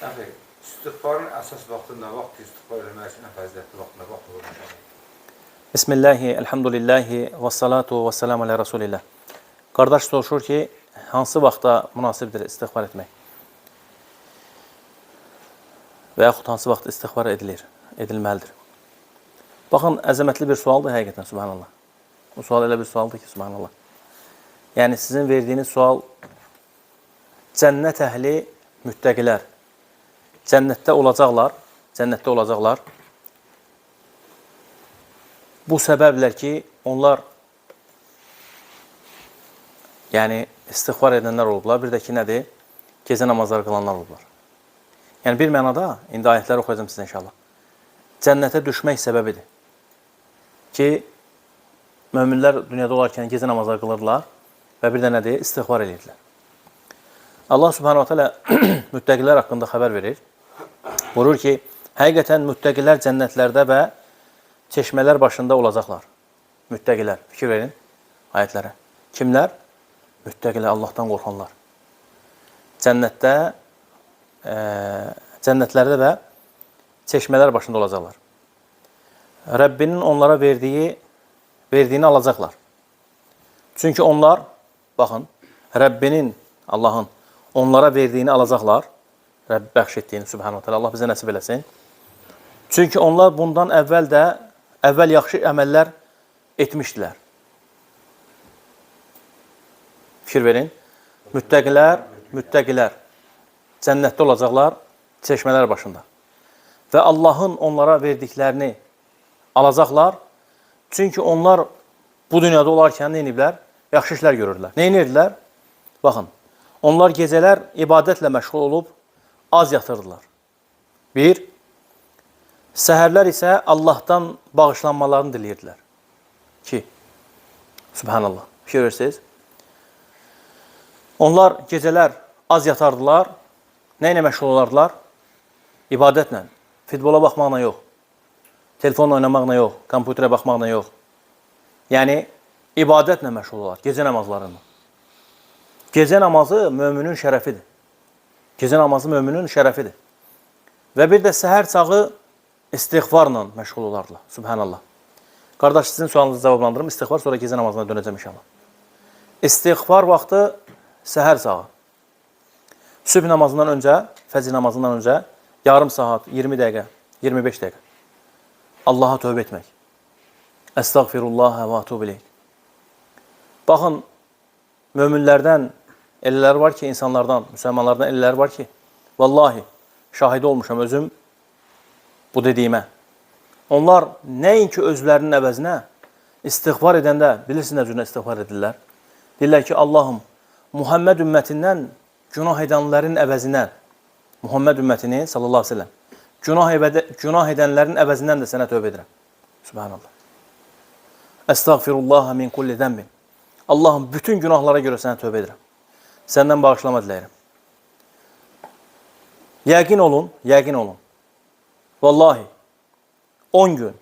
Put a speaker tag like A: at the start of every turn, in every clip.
A: Əxi, istiğfarın əsas vaxtında, vaxt istiğfar eləmək üçün ən fəzilətli vaxtında, vaxt olmuşaq.
B: Bismillahi, elhamdülillahi və salatu və selamu alə Rasulillah. Qardaş soruşur ki, hansı vaxtda münasibdir istiğfar etmək? Və yaxud hansı vaxt istiğfar edilməlidir? Baxın, əzəmətli bir sualdır həqiqətən, subhanallah. Bu sual elə bir sualdır ki, subhanallah. Yəni, sizin verdiyiniz sual, cənnət əhli müttəqilər, cənnətdə olacaqlar. Bu səbəblər ki, onlar yəni istiğfar edənlər olublar. Bir də ki, nədir? Gecə namazları qılanlar olublar. Yəni, bir mənada, indi ayətləri oxuyacağım sizə inşallah. Cənnətə düşmək səbəbidir ki, möminlər dünyada olarkən gecə namazları qılırlar və bir də nədir? İstiğfar edirlər. Allah subhanahu wa ta'ala müttəqilər haqqında xəbər verir. Buyurur ki, həqiqətən müttəqilər cənnətlərdə və çeşmələr başında olacaqlar. Müttəqilər. Fikir verin ayətlərə. Kimlər? Müttəqilər, Allahdan qorxanlar. Cənnətlərdə və çeşmələr başında olacaqlar. Rəbbinin onlara verdiyini alacaqlar. Çünki onlar, baxın, Rəbbinin, Allahın onlara verdiyini alacaqlar. Rəbb bəxş etdiyini, subhanahu teala, Allah bizə nəsib eləsin. Çünki onlar bundan əvvəl yaxşı əməllər etmişdilər. Fikir verin. Müttəqilər cənnətdə olacaqlar, çeşmələr başında. Və Allahın onlara verdiklərini alacaqlar. Çünki onlar bu dünyada olarkən nə ediblər? Yaxşı işlər görürlər. Nə edirdilər? Baxın, onlar gecələr ibadətlə məşğul olub, az yatırdılar. Bir, səhərlər isə Allahdan bağışlanmalarını diləyirdilər. İki, subhanallah, fikir verirsiniz. Onlar gecələr az yatardılar, nə ilə məşğul olardılar? İbadətlə, futbola baxmaqla yox, telefonla oynamaqla yox, kompüterə baxmaqla yox. Yəni, ibadətlə məşğul olar, gecə namazlarını. Gecə namazı möminin şərəfidir. Gecə namazı möminin şərəfidir. Və bir də səhər çağı istiğfarla məşğul olardılar. Subhanallah. Qardaş, sizin sualınızı cavablandırım. İstiğfar, sonra gecə namazına dönəcəm inşallah. İstiğfar vaxtı səhər çağı. Sübh namazından öncə, fəcr namazından öncə yarım saat, 20 dəqiqə, 25 dəqiqə Allaha tövbə etmək. Əstəğfirullah və atubu ileyh. Baxın, möminlərdən elələri var ki, insanlardan, müsəlmanlardan elələri var ki, vallahi, şahidi olmuşam özüm bu dediyimə. Onlar nəinki özlərinin əvəzinə istiğfar edəndə, bilirsiniz nə cürlə istiğfar edirlər? Deyirlər ki, Allahım, Muhammed ümmətindən günah edənlərin əvəzindən, Muhammed ümmətini sallallahu aleyhi ve sellem, günah edənlərin əvəzindən də sənə tövbə edirəm. Subhanallah. Əstəğfirullah min kulli zənbin. Allahım, bütün günahlara görə sənə tövbə edirəm. Səndən bağışlama diləyirəm. Yəqin olun. Vallahi, 10 gün,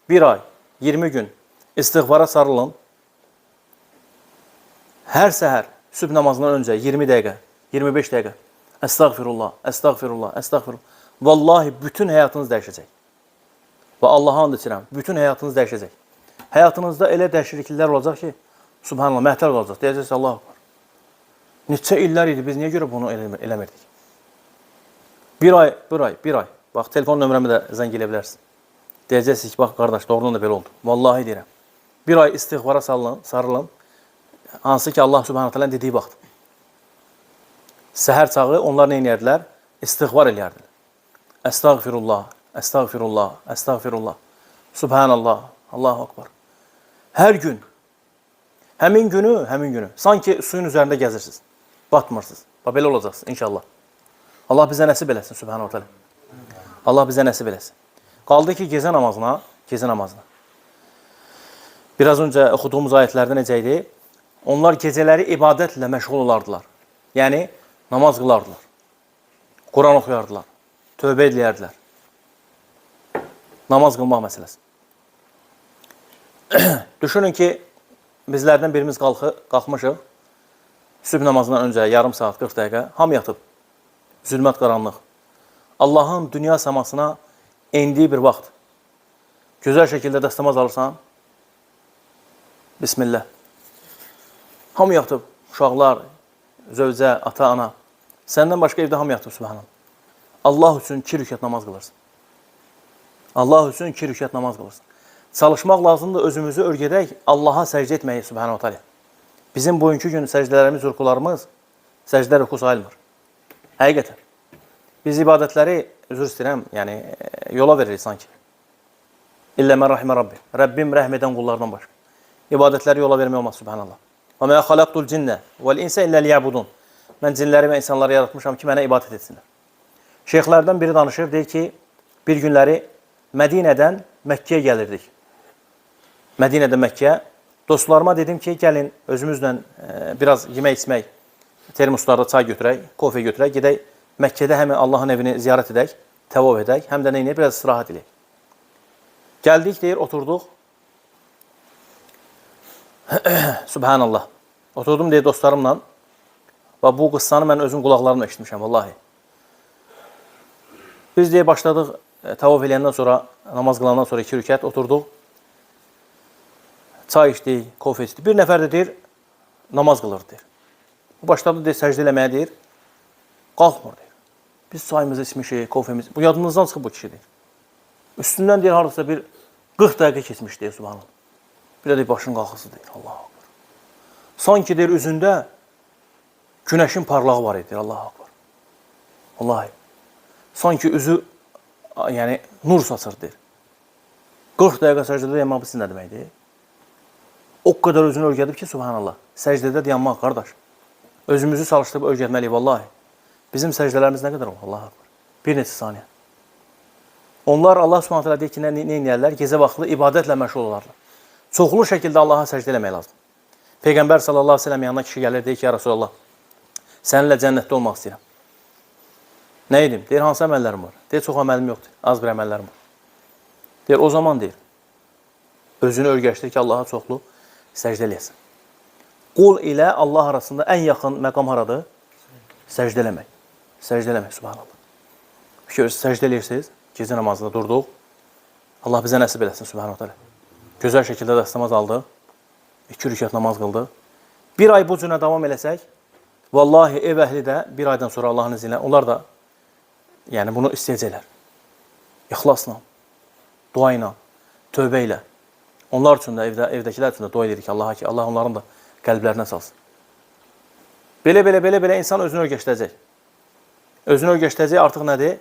B: 1 ay, 20 gün istiğfara sarılın. Hər səhər, sübh namazından öncə 20 dəqiqə, 25 dəqiqə. Əstəğfirullah. Vallahi, bütün həyatınız dəyişəcək. Və Allah'a and içirəm, bütün həyatınız dəyişəcək. Həyatınızda elə dəyişikliklər olacaq ki, subhanallah, məhtəl olacaq. Deyəcəksiniz, Allah var. Neçə illər idi, biz niyə görə bunu eləmirdik? Bir ay. Bax, telefon nömrəmi də zəng elə bilərsin. Deyəcəksiniz ki, bax, qardaş, doğrudan da belə oldu. Vallahi deyirəm. Bir ay istiğfara sarılın. Hansı ki, Allah subhanahu teala dediyi vaxt. Səhər çağı onlar nə edərdilər? İstiğfar eləyərdilər. Əstəğfirullah. Subhanallah, Allahu akbar. Hər gün, həmin günü, sanki suyun üzərində gəzirsiniz. Batmırsınız. Belə olacaqsınız, inşallah. Allah bizə nəsib eləsin, subhanahu teala. Allah bizə nəsib eləsin. Qaldı ki, gecə namazına. Biraz öncə oxuduğumuz ayətlərdə necə idi? Onlar gecələri ibadətlə məşğul olardılar. Yəni, namaz qılardılar. Quran oxuyardılar. Tövbə ediləyərdilər. Namaz qılmaq məsələsi. Düşünün ki, bizlərdən birimiz qalxmışıq. Sübh namazından öncə yarım saat, 40 dəqiqə. Ham yatıb. Zülmət qaranlıq. Allahın dünya səmasına endiyi bir vaxt gözəl şəkildə dəstəmaz alırsan, Bismillah. Hamı yatıb, uşaqlar, zövcə, ata, ana. Səndən başqa evdə hamı yatıb, subhanallah. Allah üçün 2 rükət namaz qılırsın. Allah üçün 2 rükət namaz qılırsın. Çalışmaq lazımdır özümüzü örgədək Allaha səcdə etməyi, subhanallah teala. Bizim bugünkü gün səcdələrimiz, rükularımız səcdə rüku sayılmır. Həqiqətən. Biz ibadətləri, üzr istəyirəm, yəni yola veririk sanki. İllə mən rəhmə Rabbi. Rəbbim rəhm edən qullardan başqa. İbadətləri yola vermək olmaz, subhanallah. Və mə xalaqtul cinnə vəl-insə illə liyəbudun. Mən cinləri və insanları yaratmışam ki, mənə ibadət etsinlər. Şeyxlərdən biri danışır, deyir ki, bir günləri Mədinədən Məkkəyə gəlirdik. Mədinədən Məkkəyə. Dostlarıma dedim ki, gəlin özümüzlə biraz yemək içmək, termoslarda çay götürək, kofe götürək, gedək Məkkədə həmin Allahın evini ziyarət edək, təvaf edək, həm də neynəyək, biraz istirahət edək. Gəldik, deyir, oturduq. Subhanallah. Oturdum, deyir, dostlarımla və bu qıssanı mən özüm qulaqlarımla eşitmişəm, vallahi. Biz deyir, başladıq, təvaf eləyəndən sonra, namaz qılandan sonra 2 rükət oturduq. Çay içdik, kofe içdik. Bir nəfər də deyir, namaz qılır, deyir. Bu başladı, deyir, səcdə eləməyə, deyir. Qalxmır, deyir. Biz çayımızı içmişik, kofemizi. Bu yadımızdan çıxıb bu kişi, deyir. Üstündən, deyir, haradasa bir 40 dəqiqə keçmiş, deyir, subhanallah. Bir də deyir, başın qalxısı, deyir, Allah-u akbar. Sanki, deyir, üzündə günəşin parlağı var, deyir, Allah-u akbar. Vallahi. Sanki üzü, yəni, nur saçır, deyir. 40 dəqiqə səcdədə dayanmaq bu sizin nə deməkdir? O qədər özünü örgədib ki, subhanallah, səcdədə dayanmaq, qardaş. Özümüzü çalışdırıb örgətməliyik, vallahi. Bizim səcdələrimiz nə qədər olur, Allah-u akbar. Bir neçə saniyə. Onlar, Allah subhanət hələ deyir ki, nə eləyərlər? Gecə vaxtlı ibadətlə məşğul olarlar. Çoxlu şəkildə Allaha səcdə eləmək lazım. Peyğəmbər sallallahu aleyhi ve sellem yanına kişi gəlir, deyir ki, ya Rasulallah, səninlə cənnətdə olmaq istəyirəm. Nə edim? Deyir, hansı əməllərim var? Deyir, çox əməlim yoxdur, az bir əməllərim var. Deyir, o zaman deyir, özünü örgəşdir ki, Allaha çoxlu səcdə eləyəsin. Qul ilə Allah arasında ən yaxın məqam haradır? Səcdə eləmək. Səcdə eləmək, subhanallah. Səcdə eləyirsiniz, gecə namazında durduq. Allah bizə nəsib eləsin, subhanallah. Gözəl şəkildə dəstəmaz aldıq. 2 rükət namaz qıldıq. Bir ay bu cünə davam eləsək, vallahi ev əhli də bir aydan sonra Allahın izni ilə, onlar da yəni bunu istəyəcəklər. İxlasla, dua ilə, tövbə ilə. Onlar üçün də, evdəkilər üçün də dua edirik Allaha ki, Allah onların da qəlblərinə salsın. Belə insan özünü örgəşdirəcək. Özünü örgəşdirəcək artıq nədir?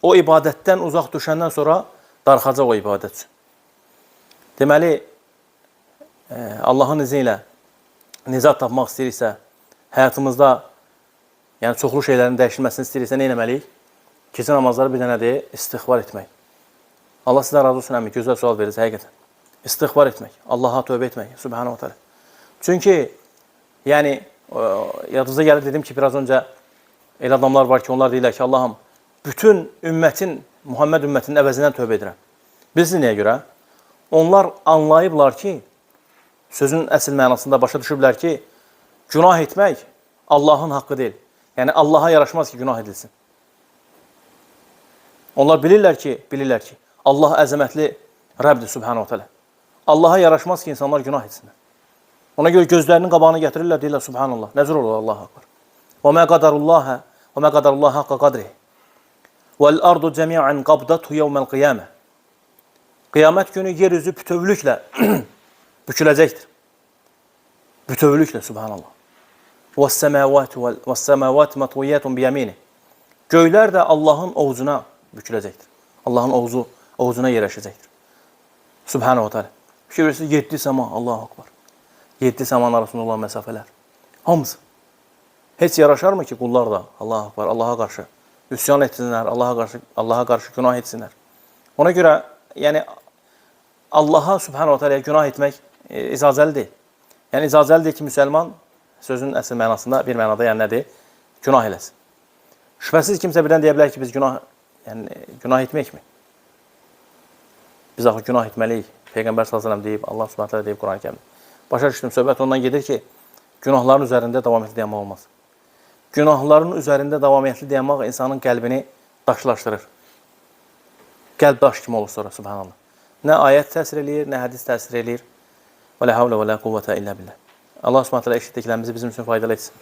B: O ibadətdən uzaq düşəndən sonra darxacaq o ibadət üçün. Deməli, Allahın izni ilə nizat tapmaq istəyiriksə, həyatımızda yəni çoxlu şeylərin dəyişilməsini istəyiriksə, nə etməliyik? Gecə namazları bir dənədir, istiğfar etmək. Allah sizdən razı olsun, əmi, gözəl sual verirsiniz, həqiqətən. İstiğfar etmək, Allaha tövbə etmək, subhanahu teala. Çünki, yəni, yadınıza gəlib dedim ki, biraz öncə elə adamlar var ki, onlar deyirlər ki, Allahım, bütün ümmətin, Muhammed ümmətinin əvəzindən tövbə edirəm. Bilirsiniz nəyə görə? Onlar anlayıblar ki, sözün əsl mənasında başa düşüblər ki, günah etmək Allahın haqqı deyil. Yəni, Allaha yaraşmaz ki, günah edilsin. Onlar bilirlər ki, Allah əzəmətli Rəbdir, subhanahu teala. Allaha yaraşmaz ki, insanlar günah etsinlər. Ona görə gözlərinin qabağını gətirirlər, deyirlər, subhanallah, nəzir olur Allah haqqı. Və mə qadarullaha haqqa qadrih. Vəl-ardu cəmiən qabdatuhu yevməl qiyamə. Qiyamət günü yeryüzü bütövlüklə büküləcəkdir. Bütövlüklə, subhanallah. Vəs-səməvət mətviyyətun biyəmini. Göylər də Allahın ovucuna büküləcəkdir. Allahın ovucuna yerləşəcəkdir. Subhanahu teala. Fikirlərsiniz, 7 səma, Allahu akbar. 7 səmanın arasında olan məsafələr. Hamısı. Heç yaraşarmı ki, qullar da Allahu akbar, Allaha qarşı üsyan etsinlər, Allaha qarşı günah etsinlər. Ona görə, yəni, Allaha subhanahu teala'ya günah etmək icazəli deyil. Yəni, icazəli deyil ki, müsəlman sözün əsl mənasında, bir mənada, yəni nədir? Günah eləsin. Şübhəsiz kimsə birdən deyə bilər ki, biz günah etməyik mi? Biz axı günah etməliyik. Peyğəmbər s.ə.v deyib, Allah s.ə.v deyib Quran-ı Kərimdə. Başa düşdüm, söhbət ondan gedir ki, günahların üzərində davamiyyətli dayanmaq olmaz. Günahların üzərində davamiyyətli dayanmaq insanın qəlbini daşlaşdırır. Qəlb daş kimi olur sonra, subhanallah. Nə ayət təsir eləyir, nə hədis təsir eləyir. Və la havlə və la quvvətə illə billah. Allah Subhanahu taala eşitdiklərimizi bizim üçün faydalı etsin.